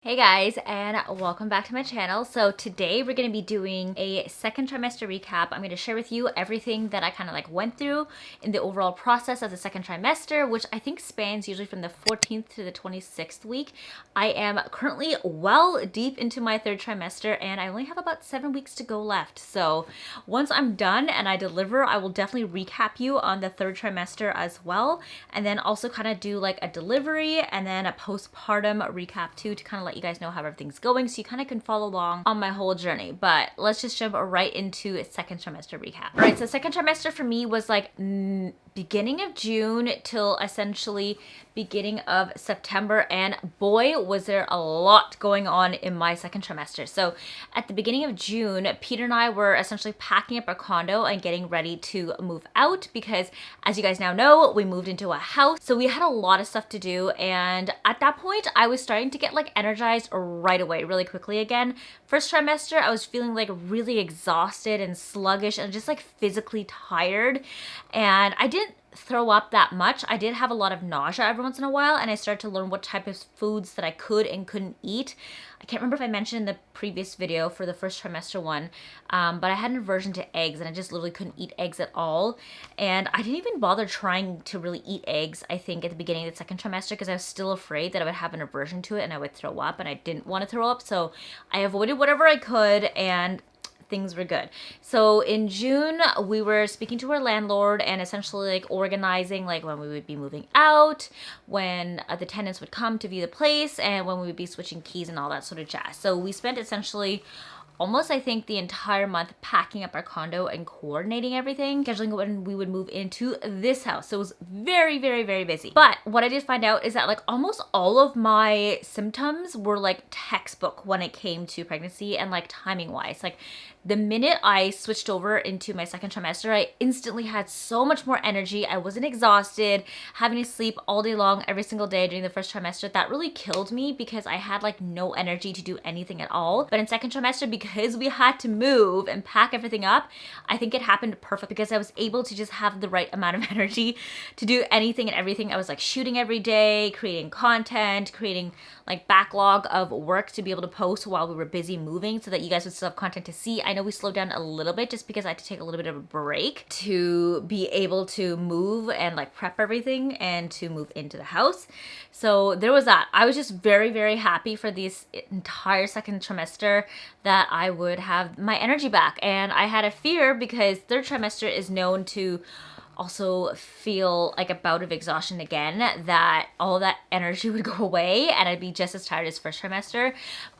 Hey guys, and welcome back to my channel. So today we're going to be doing a second trimester recap. I'm going to share with you everything that I kind of like went through in the overall process of the second trimester, which I think spans usually from the 14th to the 26th week. I am currently well deep into my third trimester and I only have about 7 weeks to go left. So once I'm done and I deliver, I will definitely recap you on the third trimester as well. And then also kind of do like a delivery and then a postpartum recap too, to kind of let you guys know how everything's going so you kind of can follow along on my whole journey. But let's just jump right into a second trimester recap. All right, so second trimester for me was like beginning of June till essentially beginning of September, and boy was there a lot going on in my second trimester. So at the beginning of June, Peter and I were essentially packing up our condo and getting ready to move out because, as you guys now know, we moved into a house. So we had a lot of stuff to do, and at that point I was starting to get like energized right away, really quickly again. First trimester I was feeling like really exhausted and sluggish and just like physically tired, and I didn't throw up that much. I did have a lot of nausea every once in a while, and I started to learn what type of foods that I could and couldn't eat. I can't remember if I mentioned in the previous video for the first trimester one, but I had an aversion to eggs and I just literally couldn't eat eggs at all. And I didn't even bother trying to really eat eggs, I think, at the beginning of the second trimester because I was still afraid that I would have an aversion to it and I would throw up, and I didn't want to throw up. So I avoided whatever I could, and things were good. So in June, we were speaking to our landlord and essentially like organizing like when we would be moving out, when the tenants would come to view the place, and when we would be switching keys and all that sort of jazz. So we spent essentially almost, I think, the entire month packing up our condo and coordinating everything, scheduling when we would move into this house. So it was very, very, very busy. But what I did find out is that like almost all of my symptoms were like textbook when it came to pregnancy and like timing wise. Like the minute I switched over into my second trimester, I instantly had so much more energy. I wasn't exhausted, having to sleep all day long every single day during the first trimester. That really killed me because I had like no energy to do anything at all. But in second trimester, because we had to move and pack everything up, I think it happened perfect because I was able to just have the right amount of energy to do anything and everything. I was like shooting every day, creating content, creating like backlog of work to be able to post while we were busy moving so that you guys would still have content to see. I know we slowed down a little bit just because I had to take a little bit of a break to be able to move and like prep everything and to move into the house. So there was that. I was just very, very happy for this entire second trimester that I would have my energy back. And I had a fear because third trimester is known to also feel like a bout of exhaustion again, that all that energy would go away and I'd be just as tired as first trimester.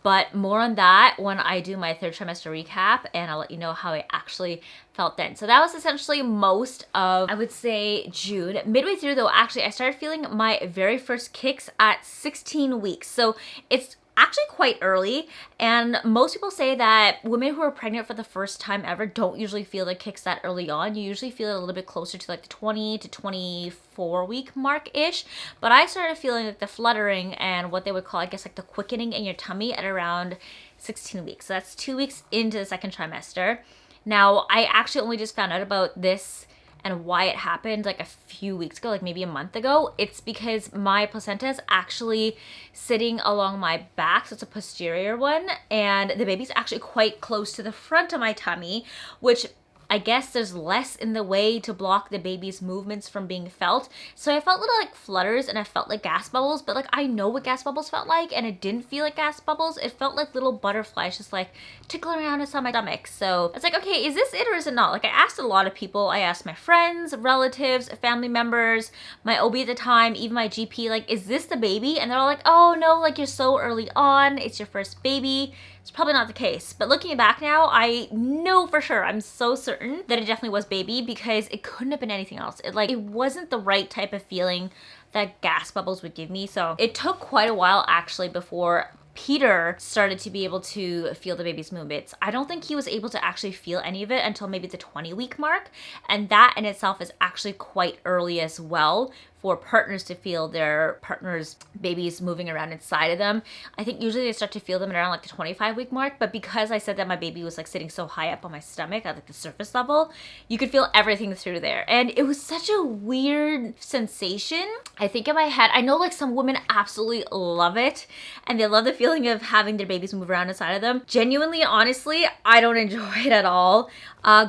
But more on that when I do my third trimester recap, and I'll let you know how I actually felt then. So that was essentially most of, I would say, June. Midway through though, actually I started feeling my very first kicks at 16 weeks. So it's actually quite early, and most people say that women who are pregnant for the first time ever don't usually feel the kicks that early on. You usually feel it a little bit closer to like the 20 to 24 week mark ish, but I started feeling like the fluttering and what they would call, I guess, like the quickening in your tummy at around 16 weeks. So that's 2 weeks into the second trimester. Now I actually only just found out about this and why it happened like a few weeks ago, like maybe a month ago. It's because my placenta is actually sitting along my back, so it's a posterior one, and the baby's actually quite close to the front of my tummy, which I guess there's less in the way to block the baby's movements from being felt. So I felt little like flutters and I felt like gas bubbles, but like I know what gas bubbles felt like, and it didn't feel like gas bubbles. It felt like little butterflies just like tickling around inside my stomach. So it's like, okay, is this it or is it not? Like I asked a lot of people. I asked my friends, relatives, family members, my OB at the time, even my GP, like, is this the baby? And they're all like, oh no, like you're so early on. It's your first baby. It's probably not the case. But looking back now, I know for sure, I'm so certain that it definitely was baby because it couldn't have been anything else. It wasn't the right type of feeling that gas bubbles would give me. So it took quite a while actually before Peter started to be able to feel the baby's movements. I don't think he was able to actually feel any of it until maybe the 20-week mark. And that in itself is actually quite early as well for partners to feel their partner's babies moving around inside of them. I think usually they start to feel them at around like the 25-week mark, but because I said that my baby was like sitting so high up on my stomach at like the surface level, you could feel everything through there. And it was such a weird sensation. I think in my head, I know like some women absolutely love it and they love the feeling of having their babies move around inside of them. Genuinely, honestly, I don't enjoy it at all.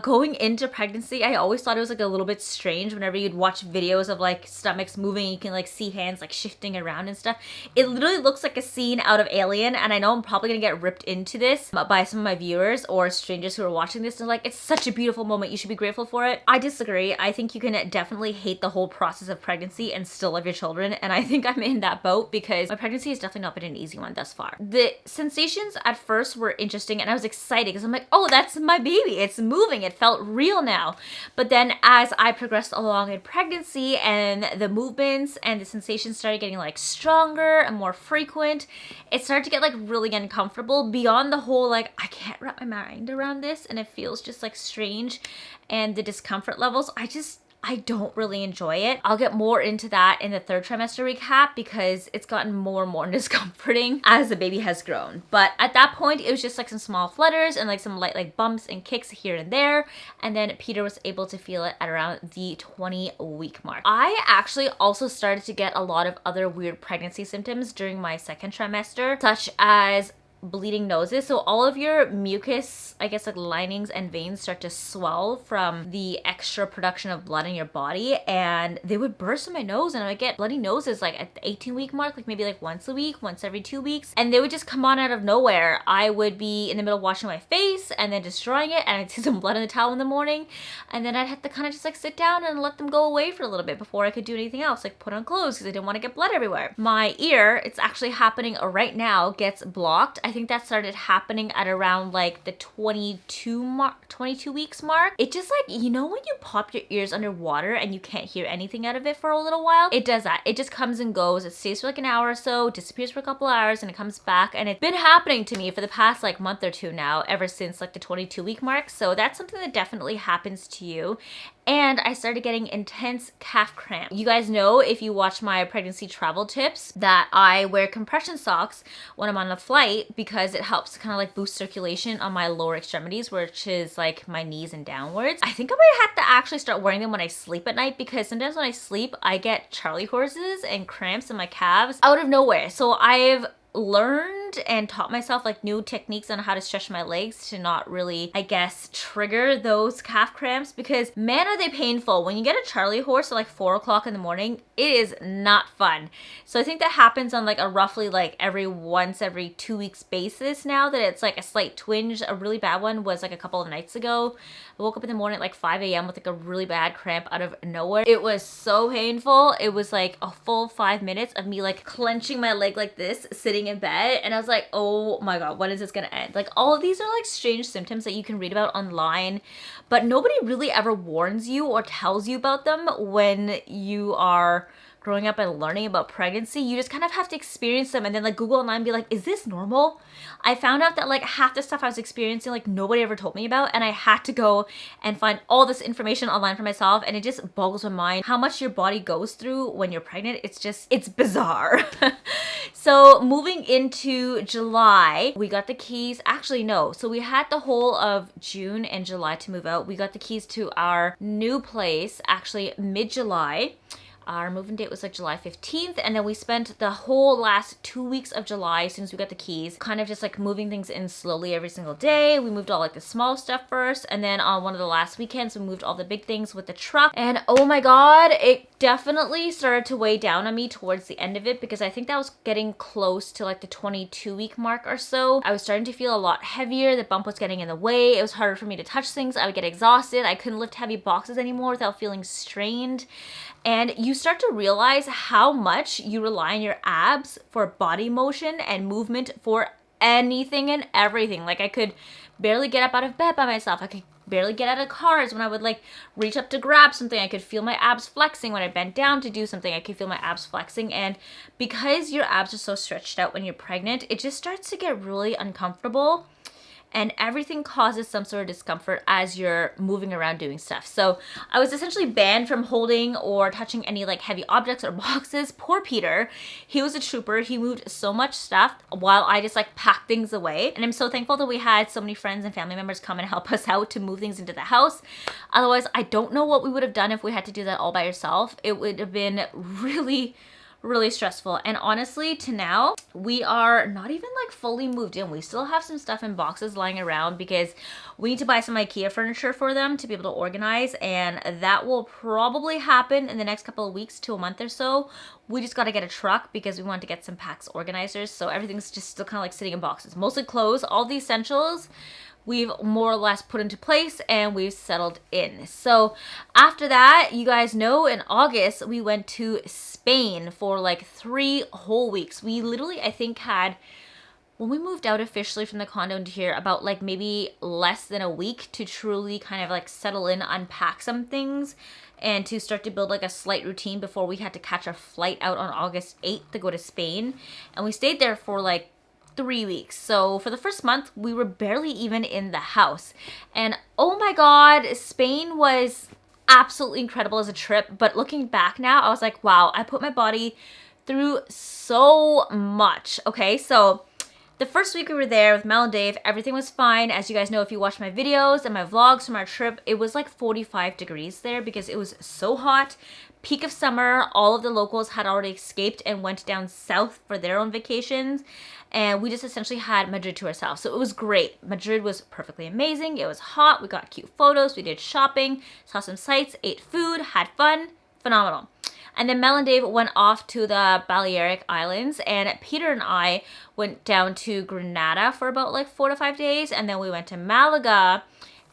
Going into pregnancy, I always thought it was like a little bit strange whenever you'd watch videos of like stomachs moving, you can like see hands like shifting around and stuff. It literally looks like a scene out of Alien, and I know I'm probably gonna get ripped into this by some of my viewers or strangers who are watching this and like, it's such a beautiful moment, you should be grateful for it. I disagree. I think you can definitely hate the whole process of pregnancy and still love your children, and I think I'm in that boat because my pregnancy has definitely not been an easy one thus far. The sensations at first were interesting and I was excited because I'm like, oh, that's my baby, it's moving, it felt real now. But then as I progressed along in pregnancy and the movements and the sensations started getting like stronger and more frequent, it started to get like really uncomfortable beyond the whole like, I can't wrap my mind around this and it feels just like strange, and the discomfort levels, I don't really enjoy it. I'll get more into that in the third trimester recap because it's gotten more and more discomforting as the baby has grown. But at that point, it was just like some small flutters and like some light like bumps and kicks here and there. And then Peter was able to feel it at around the 20-week mark. I actually also started to get a lot of other weird pregnancy symptoms during my second trimester, such as bleeding noses. So all of your mucus, I guess like linings and veins start to swell from the extra production of blood in your body, and they would burst in my nose and I would get bloody noses like at the 18-week mark, like maybe like once a week, once every 2 weeks, and they would just come on out of nowhere. I would be in the middle of washing my face and then destroying it, and I'd see some blood in the towel in the morning, and then I'd have to kind of just like sit down and let them go away for a little bit before I could do anything else, like put on clothes because I didn't want to get blood everywhere. My ear, it's actually happening right now, gets blocked. I think that started happening at around like the 22 weeks mark. It just like, you know when you pop your ears underwater and you can't hear anything out of it for a little while? It does that. It just comes and goes. It stays for like an hour or so, disappears for a couple hours, and it comes back. And it's been happening to me for the past like month or two now, ever since like the 22-week mark. So that's something that definitely happens to you. And I started getting intense calf cramp. You guys know, if you watch my pregnancy travel tips, that I wear compression socks when I'm on a flight because it helps to kind of like boost circulation on my lower extremities, which is like my knees and downwards. I think I might have to actually start wearing them when I sleep at night, because sometimes when I sleep, I get Charlie horses and cramps in my calves out of nowhere. So I've learned and taught myself like new techniques on how to stretch my legs to not really, I guess, trigger those calf cramps, because man, are they painful. When you get a Charlie horse at like 4 o'clock in the morning, it is not fun. So I think that happens on like a roughly like every 2 weeks basis now, that it's like a slight twinge. A really bad one was like a couple of nights ago. I woke up in the morning at like 5 a.m. with like a really bad cramp out of nowhere. It was so painful. It was like a full 5 minutes of me like clenching my leg like this, sitting in bed, and I was like, oh my god, when is this gonna end? Like, all of these are like strange symptoms that you can read about online, but nobody really ever warns you or tells you about them when you are growing up and learning about pregnancy. You just kind of have to experience them and then like Google online and be like, is this normal? I found out that like half the stuff I was experiencing, like nobody ever told me about, and I had to go and find all this information online for myself, and it just boggles my mind how much your body goes through when you're pregnant. It's bizarre. So moving into July, we got the keys. Actually, no. So we had the whole of June and July to move out. We got the keys to our new place actually mid-July. Our moving date was like July 15th, and then we spent the whole last 2 weeks of July, as soon as we got the keys, kind of just like moving things in slowly every single day. We moved all like the small stuff first, and then on one of the last weekends, we moved all the big things with the truck. And oh my god, it definitely started to weigh down on me towards the end of it, because I think that was getting close to like the 22-week mark or so. I was starting to feel a lot heavier. The bump was getting in the way. It was harder for me to touch things. I would get exhausted. I couldn't lift heavy boxes anymore without feeling strained. And you start to realize how much you rely on your abs for body motion and movement for anything and everything. Like, I could barely get up out of bed by myself. I could barely get out of cars. When I would like reach up to grab something, I could feel my abs flexing. When I bent down to do something, I could feel my abs flexing. And because your abs are so stretched out when you're pregnant, it just starts to get really uncomfortable. and everything causes some sort of discomfort as you're moving around doing stuff. So I was essentially banned from holding or touching any like heavy objects or boxes. Poor Peter, he was a trooper. He moved so much stuff while I just like packed things away. And I'm so thankful that we had so many friends and family members come and help us out to move things into the house. Otherwise, I don't know what we would have done if we had to do that all by yourself. It would have been really stressful. And honestly, to now, we are not even like fully moved in. We still have some stuff in boxes lying around because we need to buy some IKEA furniture for them to be able to organize, and that will probably happen in the next couple of weeks to a month or so. We just got to get a truck because we want to get some PAX organizers, so everything's just still kind of like sitting in boxes. Mostly clothes, all the essentials we've more or less put into place and we've settled in. So after that, you guys know in August we went to Spain for like 3 whole weeks. We literally, I think, had, when we moved out officially from the condo into here, about like maybe less than a week to truly kind of like settle in, unpack some things, and to start to build like a slight routine before we had to catch a flight out on August 8th to go to Spain. And we stayed there for like 3 weeks. So for the first month, we were barely even in the house. And oh my God, Spain was absolutely incredible as a trip. But looking back now, I was like, wow, I put my body through so much. Okay, so the first week we were there with Mel and Dave, everything was fine. As you guys know, if you watch my videos and my vlogs from our trip, it was like 45 degrees there because it was so hot. Peak of summer, all of the locals had already escaped and went down south for their own vacations. And we just essentially had Madrid to ourselves. So it was great. Madrid was perfectly amazing. It was hot. We got cute photos. We did shopping, saw some sights, ate food, had fun. Phenomenal. And then Mel and Dave went off to the Balearic Islands, and Peter and I went down to Granada for about like 4 to 5 days. And then we went to Malaga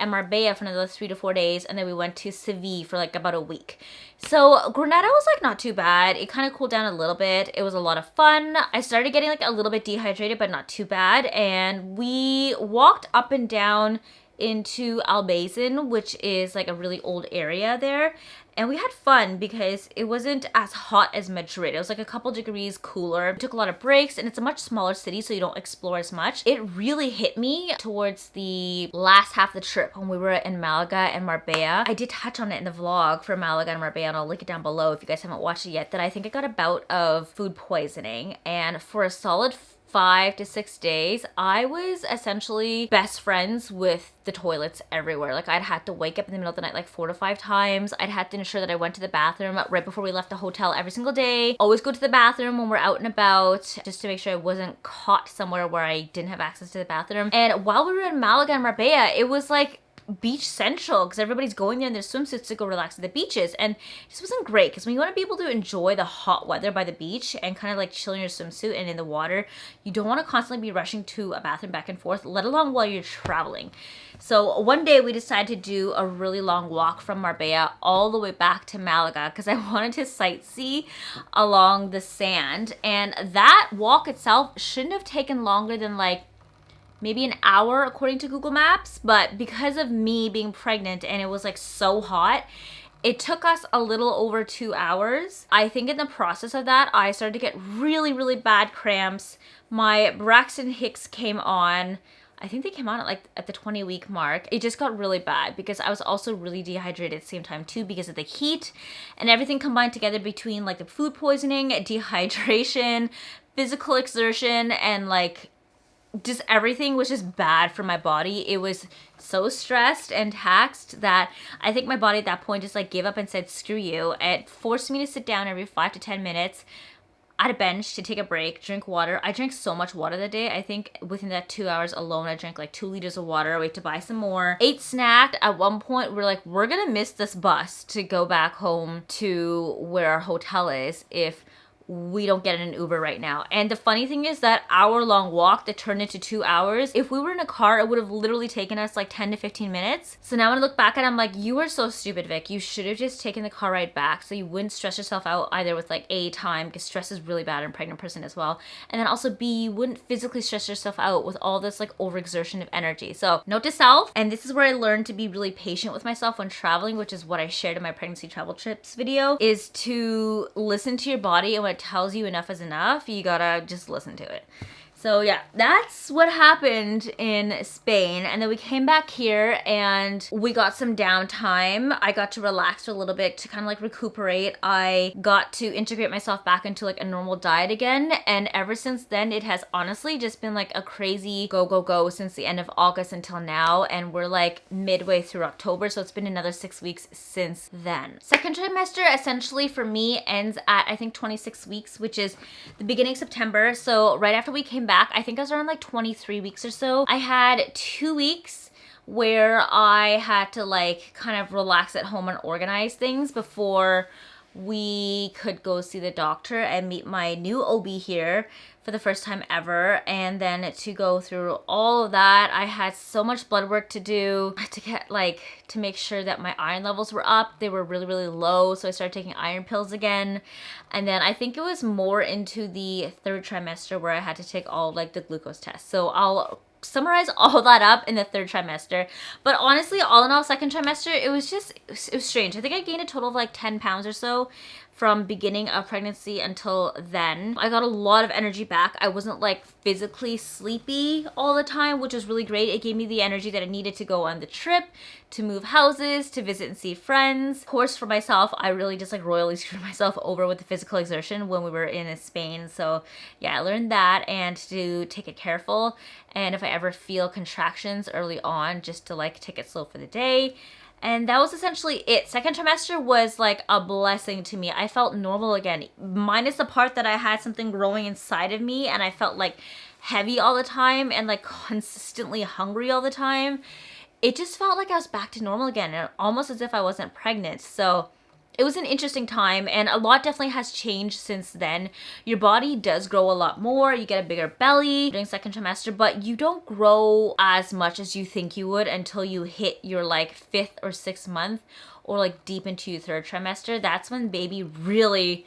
and Marbella for another 3 to 4 days, and then we went to Seville for like about a week. So Granada was like not too bad. It kind of cooled down a little bit. It was a lot of fun. I started getting like a little bit dehydrated, but not too bad. And we walked up and down into Albazin, which is like a really old area there. And we had fun because it wasn't as hot as Madrid. It was like a couple degrees cooler. We took a lot of breaks, and it's a much smaller city, so you don't explore as much. It really hit me towards the last half of the trip when we were in Malaga and Marbella. I did touch on it in the vlog for Malaga and Marbella, and I'll link it down below if you guys haven't watched it yet, that I think I got a bout of food poisoning. And for a solid 5 to 6 days, I was essentially best friends with the toilets everywhere. Like I'd had to wake up in the middle of the night like 4 to 5 times. I'd had to ensure that I went to the bathroom right before we left the hotel every single day. Always go to the bathroom when we're out and about, just to make sure I wasn't caught somewhere where I didn't have access to the bathroom. And while we were in Malaga and Marbella, it was like beach central because everybody's going there in their swimsuits to go relax at the beaches, and it just wasn't great because when you want to be able to enjoy the hot weather by the beach and kind of like chill in your swimsuit and in the water, you don't want to constantly be rushing to a bathroom back and forth, let alone while you're traveling. So one day we decided to do a really long walk from Marbella all the way back to Malaga because I wanted to sightsee along the sand, and that walk itself shouldn't have taken longer than like maybe an hour according to Google Maps, but because of me being pregnant and it was like so hot, it took us a little over 2 hours. I think in the process of that, I started to get really bad cramps. My Braxton Hicks came on. I think they came on at the 20-week mark. It just got really bad because I was also really dehydrated at the same time too because of the heat and everything combined together between like the food poisoning, dehydration, physical exertion, and like just everything was just bad for my body. It was so stressed and taxed that I think my body at that point just like gave up and said, screw you. It forced me to sit down every 5 to 10 minutes at a bench to take a break, drink water. I drank so much water that day. I think within that 2 hours alone, I drank like 2 liters of water. We had to buy some more. Ate, snacked. At one point, we're like, we're gonna miss this bus to go back home to where our hotel is if we don't get an Uber right now. And the funny thing is that hour-long walk that turned into 2 hours, if we were in a car, it would have literally taken us like 10 to 15 minutes. So now when I look back at it, I'm like, you were so stupid, Vic. You should have just taken the car ride back so you wouldn't stress yourself out either with like A, time, because stress is really bad in a pregnant person as well. And then also B, you wouldn't physically stress yourself out with all this like overexertion of energy. So note to self, and this is where I learned to be really patient with myself when traveling, which is what I shared in my pregnancy travel trips video, is to listen to your body, and when it tells you enough is enough, you gotta just listen to it. So yeah, that's what happened in Spain. And then we came back here and we got some downtime. I got to relax for a little bit to kind of like recuperate. I got to integrate myself back into like a normal diet again. And ever since then, it has honestly just been like a crazy go, go, go since the end of August until now. And we're like midway through October. So it's been another 6 weeks since then. Second trimester essentially for me ends at I think 26 weeks, which is the beginning of September. So right after we came back, I think I was around like 23 weeks or so. I had 2 weeks where I had to like kind of relax at home and organize things before we could go see the doctor and meet my new OB here for the first time ever. And then to go through all of that, I had so much blood work to do. I had to get like to make sure that my iron levels were up. They were really, really low. So I started taking iron pills again. And then I think it was more into the third trimester where I had to take all like the glucose tests. So I'll summarize all that up in the third trimester. But honestly, all in all, second trimester, it was strange. I think I gained a total of like 10 pounds or so from beginning of pregnancy until then. I got a lot of energy back. I wasn't like physically sleepy all the time, which was really great. It gave me the energy that I needed to go on the trip, to move houses, to visit and see friends. Of course, for myself, I really just like royally screwed myself over with the physical exertion when we were in Spain. So yeah, I learned that and to take it careful. And if I ever feel contractions early on, just to like take it slow for the day. And that was essentially it. Second trimester was like a blessing to me. I felt normal again, minus the part that I had something growing inside of me and I felt like heavy all the time and like consistently hungry all the time. It just felt like I was back to normal again, and almost as if I wasn't pregnant. So it was an interesting time, and a lot definitely has changed since then. Your body does grow a lot more. You get a bigger belly during second trimester, but you don't grow as much as you think you would until you hit your like 5th or 6th month or like deep into your third trimester. That's when baby really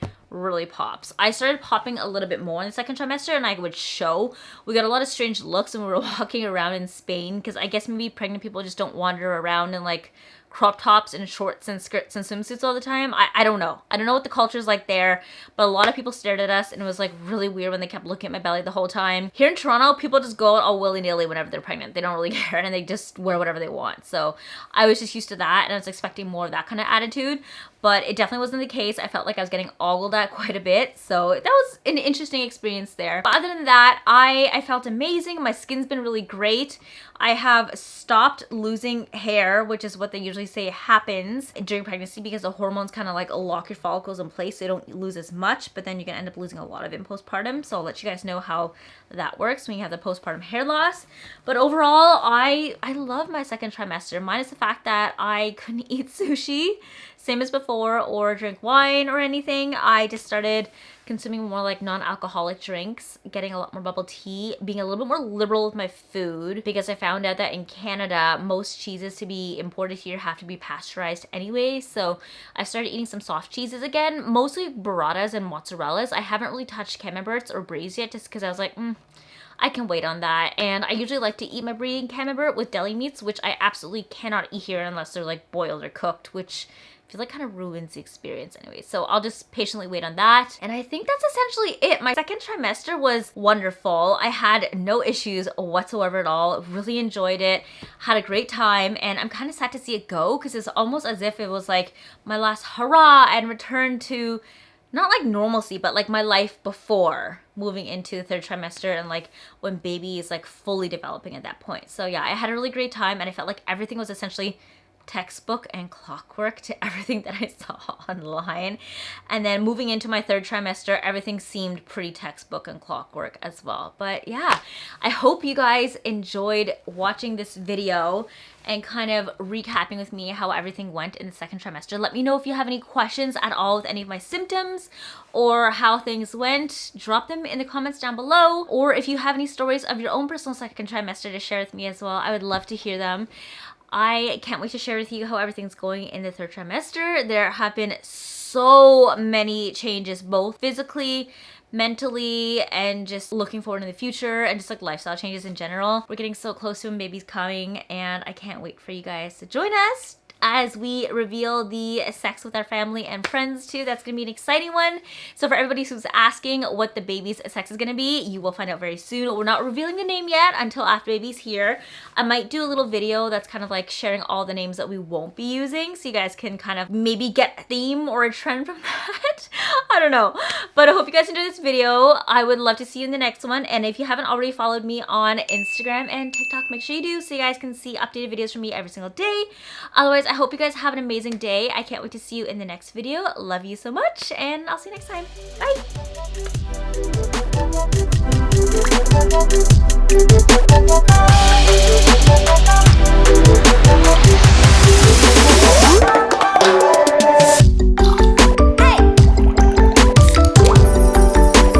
pops. I started popping a little bit more in the second trimester and I would show. We got a lot of strange looks when we were walking around in Spain because I guess maybe pregnant people just don't wander around in like crop tops and shorts and skirts and swimsuits all the time. I don't know. I don't know what the culture is like there, but a lot of people stared at us and it was like really weird when they kept looking at my belly the whole time. Here in Toronto, people just go out all willy-nilly whenever they're pregnant. They don't really care and they just wear whatever they want. So I was just used to that and I was expecting more of that kind of attitude, but it definitely wasn't the case. I felt like I was getting ogled at quite a bit. So that was an interesting experience there. But other than that, I felt amazing. My skin's been really great. I have stopped losing hair, which is what they usually say happens during pregnancy because the hormones kind of like lock your follicles in place so you don't lose as much, but then you can end up losing a lot of in postpartum. So I'll let you guys know how that works when you have the postpartum hair loss. But overall, I love my second trimester, minus the fact that I couldn't eat sushi, same as before, or drink wine or anything. I just started consuming more like non-alcoholic drinks, getting a lot more bubble tea, being a little bit more liberal with my food because I found out that in Canada, most cheeses to be imported here have to be pasteurized anyway. So I started eating some soft cheeses again, mostly burratas and mozzarellas. I haven't really touched camemberts or bries yet just because I was like, I can wait on that. And I usually like to eat my brie and camembert with deli meats, which I absolutely cannot eat here unless they're like boiled or cooked, which I feel like kind of ruins the experience anyway. So I'll just patiently wait on that. And I think that's essentially it. My second trimester was wonderful. I had no issues whatsoever at all. Really enjoyed it. Had a great time. And I'm kind of sad to see it go because it's almost as if it was like my last hurrah and return to not like normalcy, but like my life before moving into the third trimester and like when baby is like fully developing at that point. So yeah, I had a really great time and I felt like everything was essentially textbook and clockwork to everything that I saw online. And then moving into my third trimester, everything seemed pretty textbook and clockwork as well. But yeah, I hope you guys enjoyed watching this video and kind of recapping with me how everything went in the second trimester. Let me know if you have any questions at all with any of my symptoms or how things went. Drop them in the comments down below. Or if you have any stories of your own personal second trimester to share with me as well, I would love to hear them. I can't wait to share with you how everything's going in the third trimester. There have been so many changes, both physically, mentally, and just looking forward in the future and just like lifestyle changes in general. We're getting so close to when baby's coming and I can't wait for you guys to join us. as we reveal the sex with our family and friends too. That's gonna be an exciting one. So for everybody who's asking what the baby's sex is gonna be, you will find out very soon. We're not revealing the name yet until after baby's here. I might do a little video that's kind of like sharing all the names that we won't be using, so you guys can kind of maybe get a theme or a trend from that. I don't know, but I hope you guys enjoyed this video. I would love to see you in the next one, and if you haven't already followed me on Instagram and TikTok, make sure you do, so you guys can see updated videos from me every single day. Otherwise, I hope you guys have an amazing day. I can't wait to see you in the next video. Love you so much, and I'll see you next time. Bye.